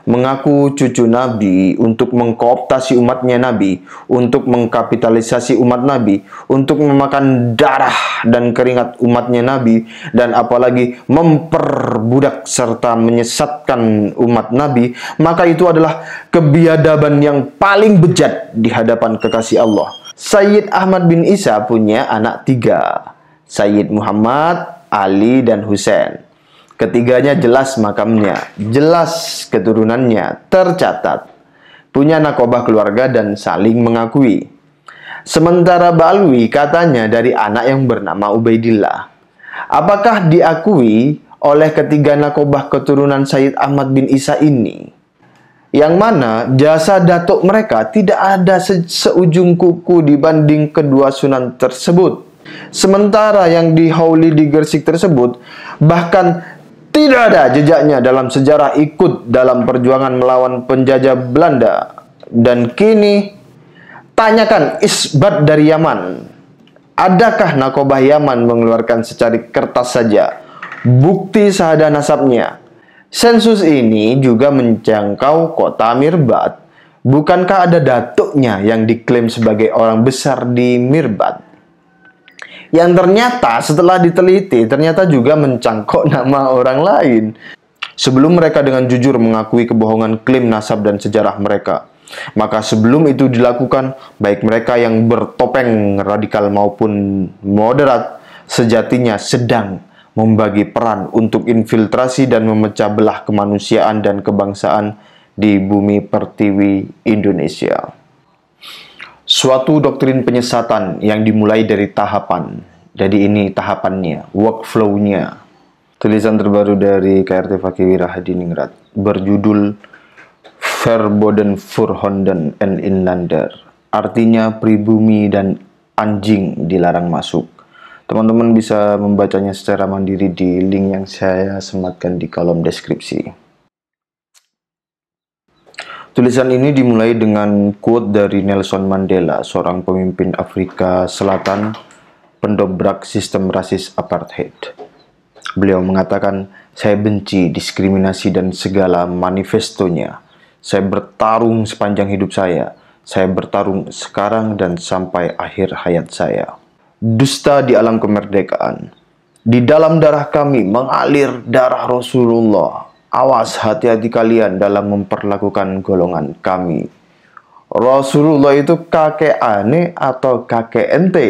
mengaku cucu Nabi, untuk mengkooptasi umatnya Nabi, untuk mengkapitalisasi umat Nabi, untuk memakan darah dan keringat umatnya Nabi, dan apalagi memperbudak serta menyesatkan umat Nabi, maka itu adalah kebiadaban yang paling bejat di hadapan kekasih Allah. Sayyid Ahmad bin Isa punya anak 3, Sayyid Muhammad, Ali, dan Husain. Ketiganya jelas makamnya, jelas keturunannya, tercatat. Punya nakobah keluarga dan saling mengakui. Sementara Ba'alwi katanya dari anak yang bernama Ubaidillah. Apakah diakui oleh ketiga nakobah keturunan Sayyid Ahmad bin Isa ini? Yang mana jasa datuk mereka tidak ada seujung kuku dibanding kedua sunan tersebut. Sementara yang di Hauli di Gresik tersebut bahkan tidak ada jejaknya dalam sejarah ikut dalam perjuangan melawan penjajah Belanda. Dan kini, tanyakan isbat dari Yaman. Adakah nakobah Yaman mengeluarkan secari kertas saja bukti syahadah nasabnya? Sensus ini juga menjangkau kota Mirbat. Bukankah ada datuknya yang diklaim sebagai orang besar di Mirbat? Yang ternyata setelah diteliti, ternyata juga mencangkok nama orang lain. Sebelum mereka dengan jujur mengakui kebohongan klaim nasab dan sejarah mereka, maka sebelum itu dilakukan, baik mereka yang bertopeng radikal maupun moderat, sejatinya sedang membagi peran untuk infiltrasi dan memecah belah kemanusiaan dan kebangsaan di bumi pertiwi Indonesia. Suatu doktrin penyesatan yang dimulai dari tahapan. Jadi ini tahapannya, workflow-nya. Tulisan terbaru dari KRT Fakihwira Hadiningrat berjudul Verboden Voorhonden en Inlander. Artinya pribumi dan anjing dilarang masuk. Teman-teman bisa membacanya secara mandiri di link yang saya sematkan di kolom deskripsi. Tulisan ini dimulai dengan quote dari Nelson Mandela, seorang pemimpin Afrika Selatan, pendobrak sistem rasis apartheid. Beliau mengatakan, "Saya benci diskriminasi dan segala manifestonya. Saya bertarung sepanjang hidup saya. Saya bertarung sekarang dan sampai akhir hayat saya." Dusta di alam kemerdekaan. Di dalam darah kami mengalir darah Rasulullah. Awas, hati-hati kalian dalam memperlakukan golongan kami. Rasulullah itu kakek ane atau kakek ente?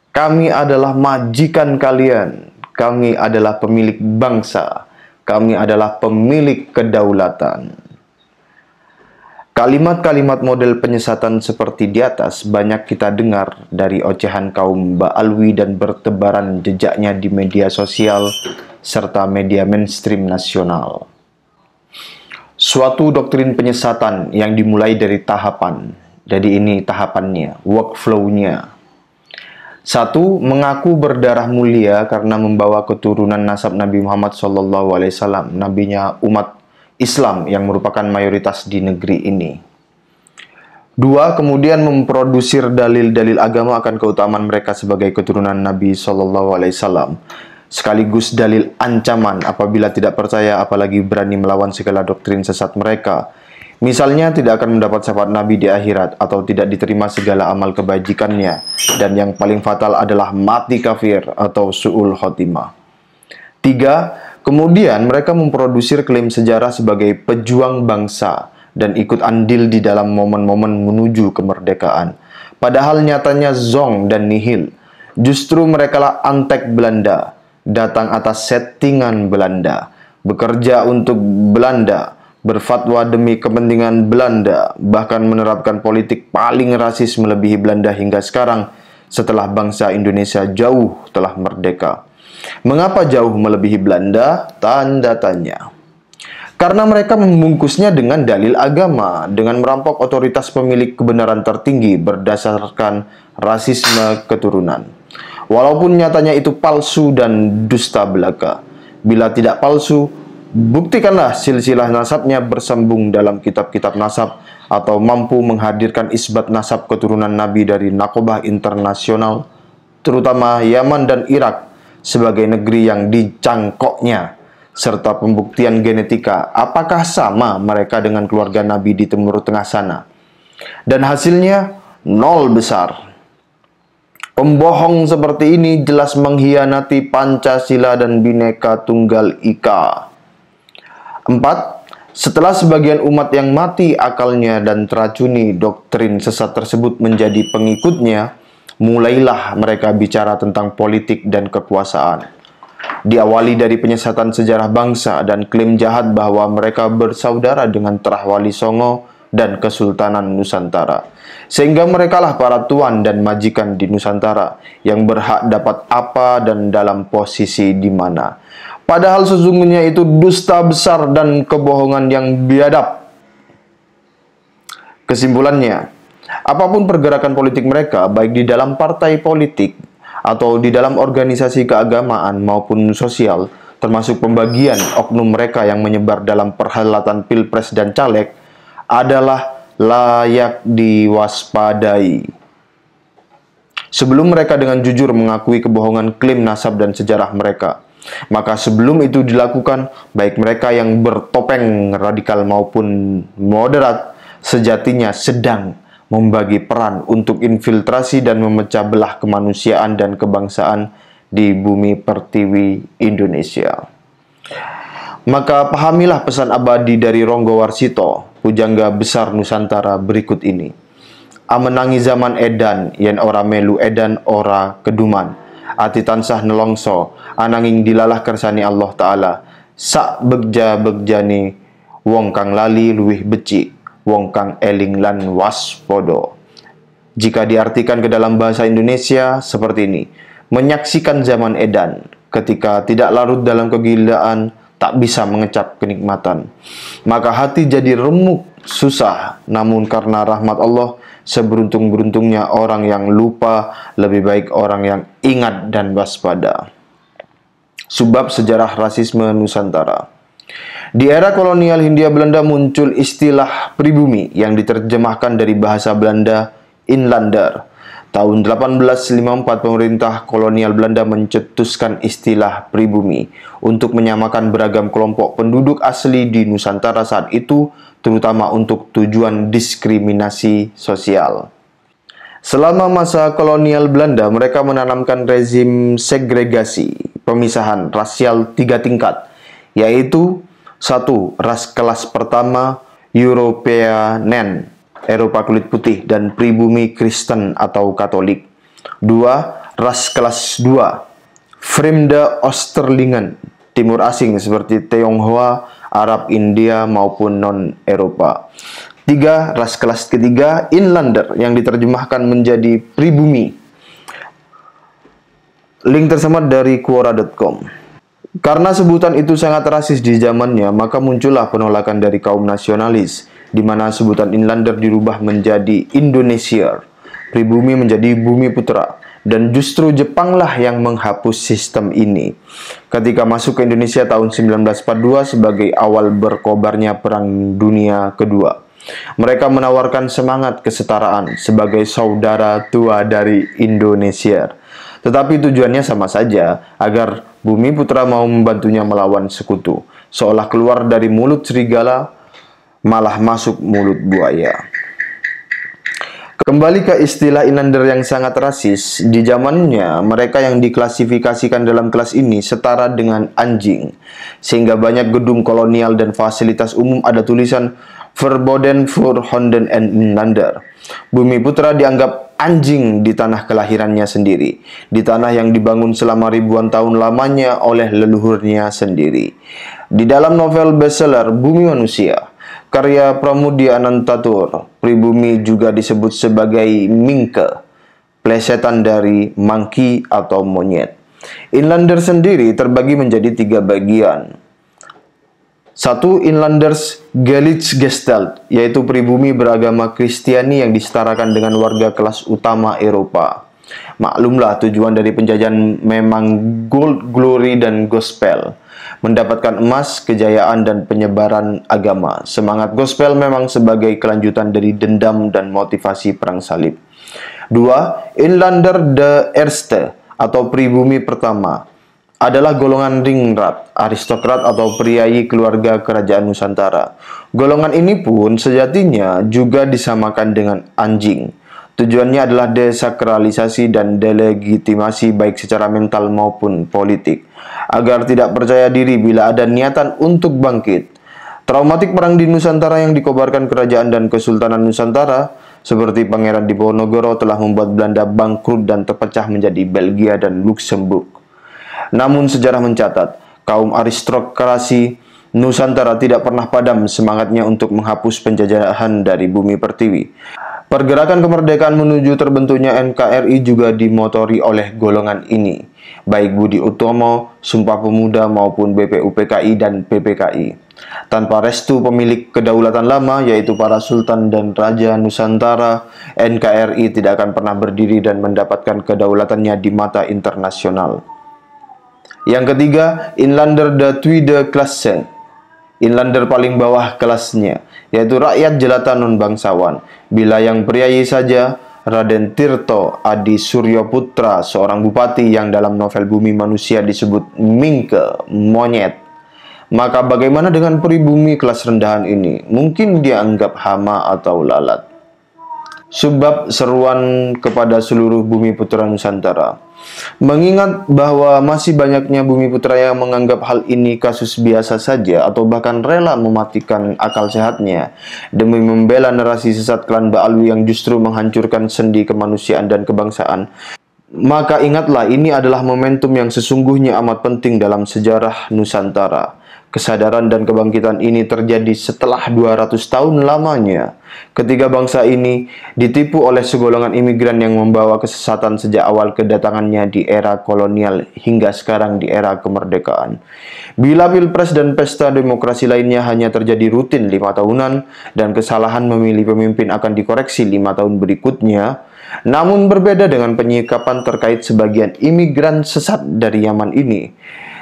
Kami adalah majikan kalian. Kami adalah pemilik bangsa. Kami adalah pemilik kedaulatan. Kalimat-kalimat model penyesatan seperti di atas banyak kita dengar dari ocehan kaum Ba'alwi dan bertebaran jejaknya di media sosial serta media mainstream nasional. Suatu doktrin penyesatan yang dimulai dari tahapan. Jadi ini tahapannya, workflow-nya. 1. Mengaku berdarah mulia karena membawa keturunan nasab Nabi Muhammad SAW, nabinya umat Islam yang merupakan mayoritas di negeri ini. 2. Kemudian memprodusir dalil-dalil agama akan keutamaan mereka sebagai keturunan Nabi SAW, sekaligus dalil ancaman apabila tidak percaya apalagi berani melawan segala doktrin sesat mereka. Misalnya tidak akan mendapat syafaat Nabi di akhirat atau tidak diterima segala amal kebajikannya, dan yang paling fatal adalah mati kafir atau su'ul khotimah. 3. Kemudian mereka memprodusir klaim sejarah sebagai pejuang bangsa dan ikut andil di dalam momen-momen menuju kemerdekaan. Padahal nyatanya zong dan nihil. Justru merekalah antek Belanda, datang atas settingan Belanda, bekerja untuk Belanda, berfatwa demi kepentingan Belanda, bahkan menerapkan politik paling rasis melebihi Belanda hingga sekarang setelah bangsa Indonesia jauh telah merdeka. Mengapa jauh melebihi Belanda? Tanda tanya. Karena mereka membungkusnya dengan dalil agama, dengan merampok otoritas pemilik kebenaran tertinggi berdasarkan rasisme keturunan. Walaupun nyatanya itu palsu dan dusta belaka. Bila tidak palsu, buktikanlah silsilah nasabnya bersambung dalam kitab-kitab nasab atau mampu menghadirkan isbat nasab keturunan Nabi dari nakobah internasional, terutama Yaman dan Irak, sebagai negeri yang dicangkoknya serta pembuktian genetika apakah sama mereka dengan keluarga Nabi di Timur Tengah sana. Dan hasilnya nol besar. Pembohong seperti ini jelas mengkhianati Pancasila dan Bhinneka Tunggal Ika. 4. Setelah sebagian umat yang mati akalnya dan teracuni doktrin sesat tersebut menjadi pengikutnya, mulailah mereka bicara tentang politik dan kekuasaan. Diawali dari penyesatan sejarah bangsa dan klaim jahat bahwa mereka bersaudara dengan Terah Wali Songo dan Kesultanan Nusantara. Sehingga merekalah para tuan dan majikan di Nusantara yang berhak dapat apa dan dalam posisi di mana. Padahal sesungguhnya itu dusta besar dan kebohongan yang biadab. Kesimpulannya, apapun pergerakan politik mereka, baik di dalam partai politik atau di dalam organisasi keagamaan maupun sosial, termasuk pembagian oknum mereka yang menyebar dalam perhelatan pilpres dan caleg, adalah layak diwaspadai. Sebelum mereka dengan jujur mengakui kebohongan klaim nasab dan sejarah mereka, maka sebelum itu dilakukan, baik mereka yang bertopeng radikal maupun moderat, sejatinya sedang membagi peran untuk infiltrasi dan memecah belah kemanusiaan dan kebangsaan di bumi pertiwi Indonesia. Maka pahamilah pesan abadi dari Ronggo Warsito, pujangga besar Nusantara berikut ini. Amenangi zaman edan, yen ora melu edan ora keduman. Ati tansah nelongso, ananging dilalah kersani Allah Ta'ala. Sak begja-begjani, wong kang lali luwih becik, wong kang eling lan waspodo. Jika diartikan ke dalam bahasa Indonesia seperti ini, menyaksikan zaman edan, ketika tidak larut dalam kegilaan, tak bisa mengecap kenikmatan. Maka hati jadi remuk, susah. Namun karena rahmat Allah, seberuntung-beruntungnya orang yang lupa, lebih baik orang yang ingat dan waspada. Sebab sejarah rasisme Nusantara. Di era kolonial Hindia Belanda muncul istilah pribumi yang diterjemahkan dari bahasa Belanda Inlander. Tahun 1854 pemerintah kolonial Belanda mencetuskan istilah pribumi untuk menyamakan beragam kelompok penduduk asli di Nusantara saat itu, terutama untuk tujuan diskriminasi sosial. Selama masa kolonial Belanda, mereka menanamkan rezim segregasi, pemisahan rasial 3 tingkat, yaitu 1. Ras kelas pertama, Europeanen, Eropa kulit putih dan pribumi Kristen atau Katolik. 2. Ras kelas 2, Fremde Oosterlingen, Timur asing seperti Tionghoa, Arab, India maupun non-Eropa. 3. Ras kelas ketiga, Inlander, yang diterjemahkan menjadi pribumi. Link tersemat dari Quora.com. Karena sebutan itu sangat rasis di zamannya, maka muncullah penolakan dari kaum nasionalis, di mana sebutan Inlander dirubah menjadi Indonesia, pribumi menjadi Bumi Putra, dan justru Jepanglah yang menghapus sistem ini. Ketika masuk ke Indonesia tahun 1942 sebagai awal berkobarnya Perang Dunia Kedua, mereka menawarkan semangat kesetaraan sebagai saudara tua dari Indonesia. Tetapi tujuannya sama saja, agar Bumi Putra mau membantunya melawan sekutu, seolah keluar dari mulut serigala malah masuk mulut buaya. Kembali ke istilah Inlander yang sangat rasis, di zamannya mereka yang diklasifikasikan dalam kelas ini setara dengan anjing, sehingga banyak gedung kolonial dan fasilitas umum ada tulisan Verboden voor Honden en Inlander. Bumi Putra dianggap anjing di tanah kelahirannya sendiri, di tanah yang dibangun selama ribuan tahun lamanya oleh leluhurnya sendiri. Di dalam novel bestseller Bumi Manusia, karya Pramudia Anantatur, pribumi juga disebut sebagai Mingke, plesetan dari monkey atau monyet. Inlander sendiri terbagi menjadi 3 bagian. 1. Inlanders Gestalt, yaitu pribumi beragama Kristiani yang disetarakan dengan warga kelas utama Eropa. Maklumlah tujuan dari penjajahan memang gold, glory, dan gospel. Mendapatkan emas, kejayaan, dan penyebaran agama. Semangat gospel memang sebagai kelanjutan dari dendam dan motivasi perang salib. 2. Inlander de Eerste, atau pribumi pertama. adalah golongan ringrat, aristokrat atau priai keluarga kerajaan Nusantara. Golongan ini pun sejatinya juga disamakan dengan anjing. Tujuannya adalah desakralisasi dan delegitimasi baik secara mental maupun politik, agar tidak percaya diri bila ada niatan untuk bangkit. Traumatik perang di Nusantara yang dikobarkan kerajaan dan Kesultanan Nusantara seperti Pangeran Diponegoro telah membuat Belanda bangkrut dan terpecah menjadi Belgia dan Luxembourg. Namun sejarah mencatat, kaum aristokrasi Nusantara tidak pernah padam semangatnya untuk menghapus penjajahan dari bumi pertiwi. Pergerakan kemerdekaan menuju terbentuknya NKRI juga dimotori oleh golongan ini, baik Budi Utomo, Sumpah Pemuda maupun BPUPKI dan PPKI. Tanpa restu pemilik kedaulatan lama, yaitu para sultan dan raja Nusantara, NKRI tidak akan pernah berdiri dan mendapatkan kedaulatannya di mata internasional. Yang ketiga, Inlander de tweede klasse, Inlander paling bawah kelasnya, yaitu rakyat jelata non-bangsawan. Bila yang priai saja, Raden Tirto Adi Suryoputra, seorang bupati yang dalam novel Bumi Manusia disebut Mingke, monyet. Maka bagaimana dengan pribumi kelas rendahan ini? Mungkin dia anggap hama atau lalat. Subbab seruan kepada seluruh bumi putra Nusantara. Mengingat bahwa masih banyaknya bumi putra yang menganggap hal ini kasus biasa saja atau bahkan rela mematikan akal sehatnya demi membela narasi sesat klan Ba'alwi yang justru menghancurkan sendi kemanusiaan dan kebangsaan, maka ingatlah ini adalah momentum yang sesungguhnya amat penting dalam sejarah Nusantara. Kesadaran dan kebangkitan ini terjadi setelah 200 tahun lamanya, ketika bangsa ini ditipu oleh segolongan imigran yang membawa kesesatan sejak awal kedatangannya di era kolonial hingga sekarang di era kemerdekaan. Bila pilpres dan pesta demokrasi lainnya hanya terjadi rutin 5 tahunan dan kesalahan memilih pemimpin akan dikoreksi 5 tahun berikutnya, namun berbeda dengan penyikapan terkait sebagian imigran sesat dari Yaman ini.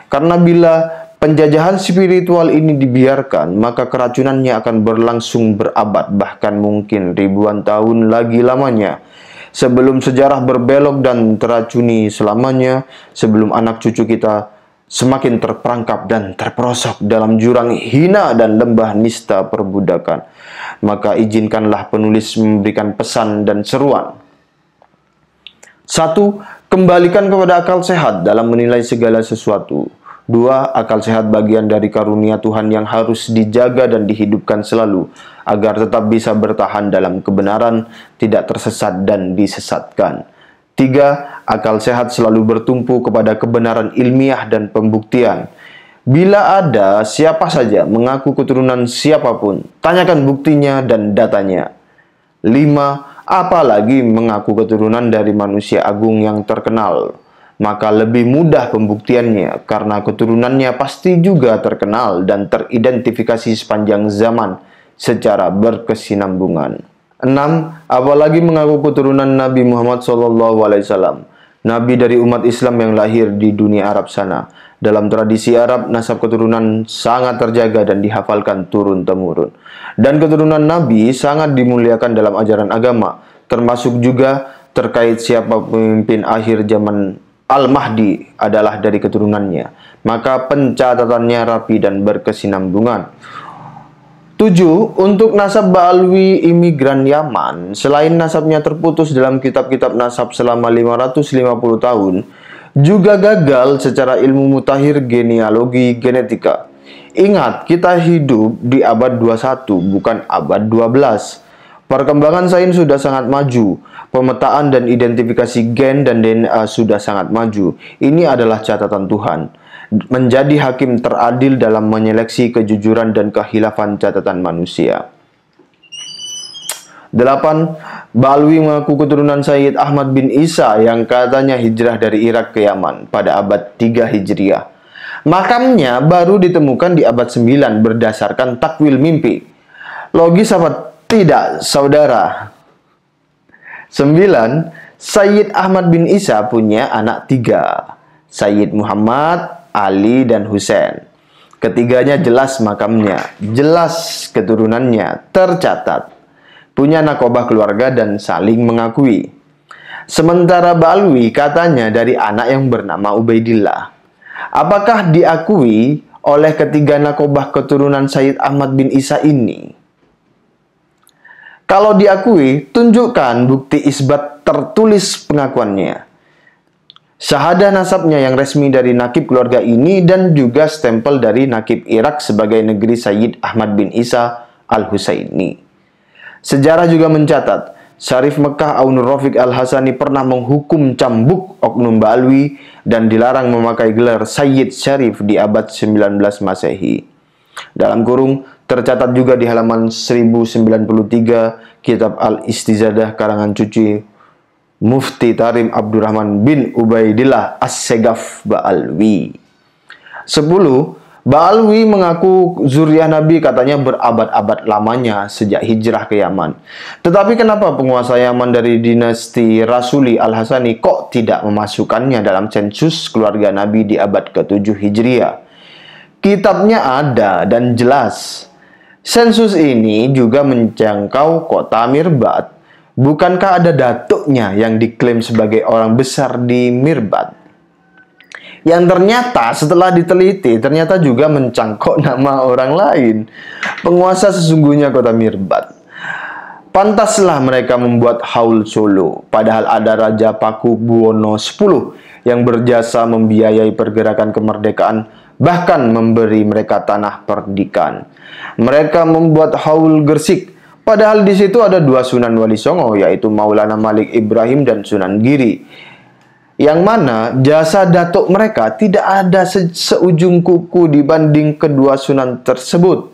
Karena bila penjajahan spiritual ini dibiarkan, maka keracunannya akan berlangsung berabad, bahkan mungkin ribuan tahun lagi lamanya. Sebelum sejarah berbelok dan teracuni selamanya, sebelum anak cucu kita semakin terperangkap dan terperosok dalam jurang hina dan lembah nista perbudakan, maka izinkanlah penulis memberikan pesan dan seruan. 1. Kembalikan kepada akal sehat dalam menilai segala sesuatu. 2. Akal sehat bagian dari karunia Tuhan yang harus dijaga dan dihidupkan selalu, agar tetap bisa bertahan dalam kebenaran, tidak tersesat dan disesatkan. 3. Akal sehat selalu bertumpu kepada kebenaran ilmiah dan pembuktian. Bila ada siapa saja mengaku keturunan siapapun, tanyakan buktinya dan datanya. 5. Apalagi mengaku keturunan dari manusia agung yang terkenal, maka lebih mudah pembuktiannya karena keturunannya pasti juga terkenal dan teridentifikasi sepanjang zaman secara berkesinambungan. 6. Apalagi mengaku keturunan Nabi Muhammad SAW, Nabi dari umat Islam yang lahir di dunia Arab sana. Dalam tradisi Arab, nasab keturunan sangat terjaga dan dihafalkan turun-temurun. Dan keturunan Nabi sangat dimuliakan dalam ajaran agama, termasuk juga terkait siapa pemimpin akhir zaman Al-Mahdi adalah dari keturunannya, maka pencatatannya rapi dan berkesinambungan. 7. Untuk nasab Ba'alwi imigran Yaman, selain nasabnya terputus dalam kitab-kitab nasab selama 550 tahun, juga gagal secara ilmu mutakhir genealogi genetika. Ingat, kita hidup di abad 21, bukan abad 12. Perkembangan sains sudah sangat maju. Pemetaan dan identifikasi gen dan DNA sudah sangat maju. Ini adalah catatan Tuhan. Menjadi hakim teradil dalam menyeleksi kejujuran dan kehilafan catatan manusia. 8. Ba'alwi mengaku keturunan Sayyid Ahmad bin Isa yang katanya hijrah dari Irak ke Yaman pada abad 3 Hijriah. Makamnya baru ditemukan di abad 9 berdasarkan takwil mimpi. Logis apa tidak, saudara? 9. Sayyid Ahmad bin Isa punya anak 3, Sayyid Muhammad, Ali, dan Husain. Ketiganya jelas makamnya, jelas keturunannya, tercatat. Punya nakobah keluarga dan saling mengakui. Sementara Ba'alwi katanya dari anak yang bernama Ubaidillah. Apakah diakui oleh ketiga nakobah keturunan Sayyid Ahmad bin Isa ini? Kalau diakui, tunjukkan bukti isbat tertulis pengakuannya, syahadah nasabnya yang resmi dari nakib keluarga ini, dan juga stempel dari nakib Irak sebagai negeri Sayyid Ahmad bin Isa al-Husaini. Sejarah juga mencatat, Syarif Mekah Aunur Rafiq Al-Hasani pernah menghukum cambuk oknum Ba'alwi dan dilarang memakai gelar Sayyid Syarif di abad 19 Masehi. Dalam kurung, tercatat juga di halaman 1093 kitab Al-Istizadah karangan cuci Mufti Tarim Abdurrahman bin Ubaidillah As-Segaf Ba'alwi. 10. Ba'alwi mengaku zuriyah Nabi katanya berabad-abad lamanya sejak hijrah ke Yaman. Tetapi kenapa penguasa Yaman dari dinasti Rasuli Al-Hasani kok tidak memasukkannya dalam sensus keluarga Nabi di abad ke-7 Hijriah? Kitabnya ada dan jelas. Sensus ini juga menjangkau kota Mirbat. Bukankah ada datuknya yang diklaim sebagai orang besar di Mirbat? Yang ternyata setelah diteliti, ternyata juga mencangkok nama orang lain, penguasa sesungguhnya kota Mirbat. Pantaslah mereka membuat haul Solo, padahal ada Raja Paku Buwono X yang berjasa membiayai pergerakan kemerdekaan, bahkan memberi mereka tanah perdikan. Mereka membuat haul Gersik, padahal di situ ada dua Sunan Wali Songo, yaitu Maulana Malik Ibrahim dan Sunan Giri, yang mana jasa datuk mereka tidak ada seujung kuku dibanding kedua sunan tersebut.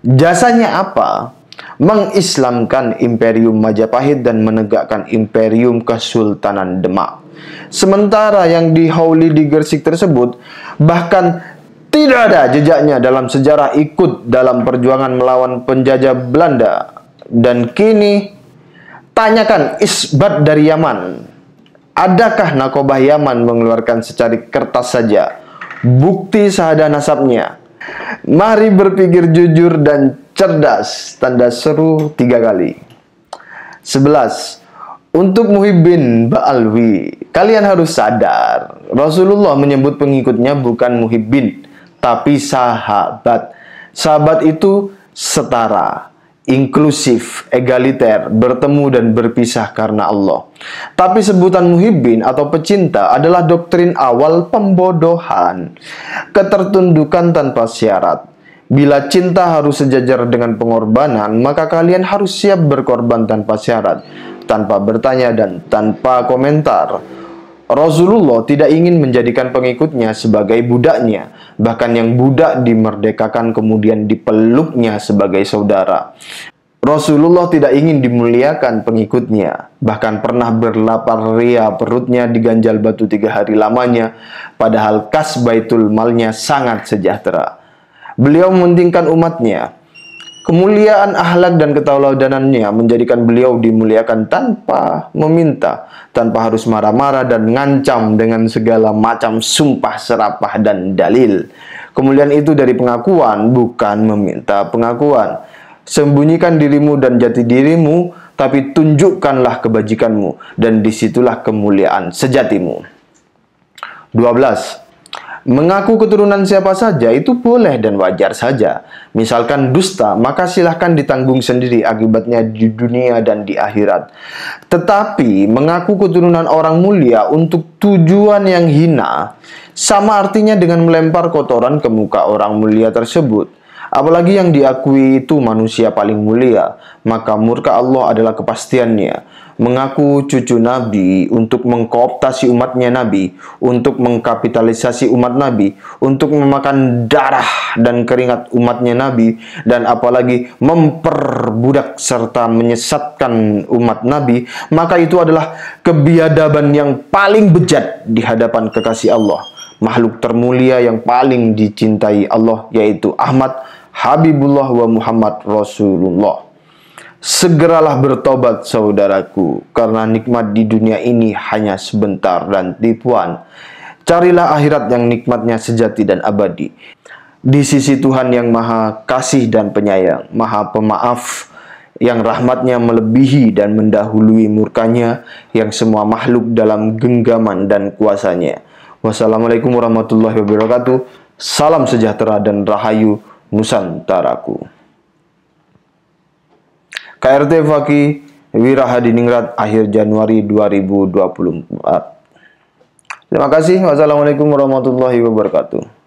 Jasanya apa? Mengislamkan Imperium Majapahit dan menegakkan Imperium Kesultanan Demak. Sementara yang dihauli di Gersik tersebut bahkan tidak ada jejaknya dalam sejarah ikut dalam perjuangan melawan penjajah Belanda. Dan kini tanyakan isbat dari Yaman. Adakah nakobah Yaman mengeluarkan secari kertas saja bukti syahadah nasabnya? Mari berpikir jujur dan cerdas. Tanda seru 3 kali. 11. Untuk Muhibbin Ba'alwi, kalian harus sadar, Rasulullah menyebut pengikutnya bukan Muhibbin, tapi sahabat. Sahabat itu setara, inklusif, egaliter, bertemu dan berpisah karena Allah. Tapi sebutan muhibbin atau pecinta adalah doktrin awal pembodohan, ketertundukan tanpa syarat. Bila cinta harus sejajar dengan pengorbanan, maka kalian harus siap berkorban tanpa syarat, tanpa bertanya dan tanpa komentar. Rasulullah tidak ingin menjadikan pengikutnya sebagai budaknya. Bahkan yang budak dimerdekakan kemudian dipeluknya sebagai saudara. Rasulullah tidak ingin dimuliakan pengikutnya. Bahkan pernah berlapar ria perutnya diganjal batu 3 hari lamanya. Padahal kas baitul malnya sangat sejahtera. Beliau mementingkan umatnya. Kemuliaan akhlak dan ketauladanannya menjadikan beliau dimuliakan tanpa meminta, tanpa harus marah-marah dan ngancam dengan segala macam sumpah serapah dan dalil. Kemuliaan itu dari pengakuan, bukan meminta pengakuan. Sembunyikan dirimu dan jati dirimu, tapi tunjukkanlah kebajikanmu, dan disitulah kemuliaan sejatimu. 12. Mengaku keturunan siapa saja itu boleh dan wajar saja. Misalkan dusta, maka silahkan ditanggung sendiri akibatnya di dunia dan di akhirat. Tetapi mengaku keturunan orang mulia untuk tujuan yang hina, sama artinya dengan melempar kotoran ke muka orang mulia tersebut. Apalagi yang diakui itu manusia paling mulia, maka murka Allah adalah kepastiannya. Mengaku cucu Nabi untuk mengkooptasi umatnya Nabi, untuk mengkapitalisasi umat Nabi, untuk memakan darah dan keringat umatnya Nabi, dan apalagi memperbudak serta menyesatkan umat Nabi, maka itu adalah kebiadaban yang paling bejat di hadapan kekasih Allah, makhluk termulia yang paling dicintai Allah, yaitu Ahmad Habibullah wa Muhammad Rasulullah. Segeralah bertobat saudaraku, karena nikmat di dunia ini hanya sebentar dan tipuan. Carilah akhirat yang nikmatnya sejati dan abadi, di sisi Tuhan yang maha kasih dan penyayang, maha pemaaf, yang rahmatnya melebihi dan mendahului murkanya, yang semua makhluk dalam genggaman dan kuasanya. Wassalamualaikum warahmatullahi wabarakatuh. Salam sejahtera dan rahayu Nusantaraku. KRT Fakih Wirahadiningrat akhir Januari 2024. Terima kasih. Wassalamualaikum warahmatullahi wabarakatuh.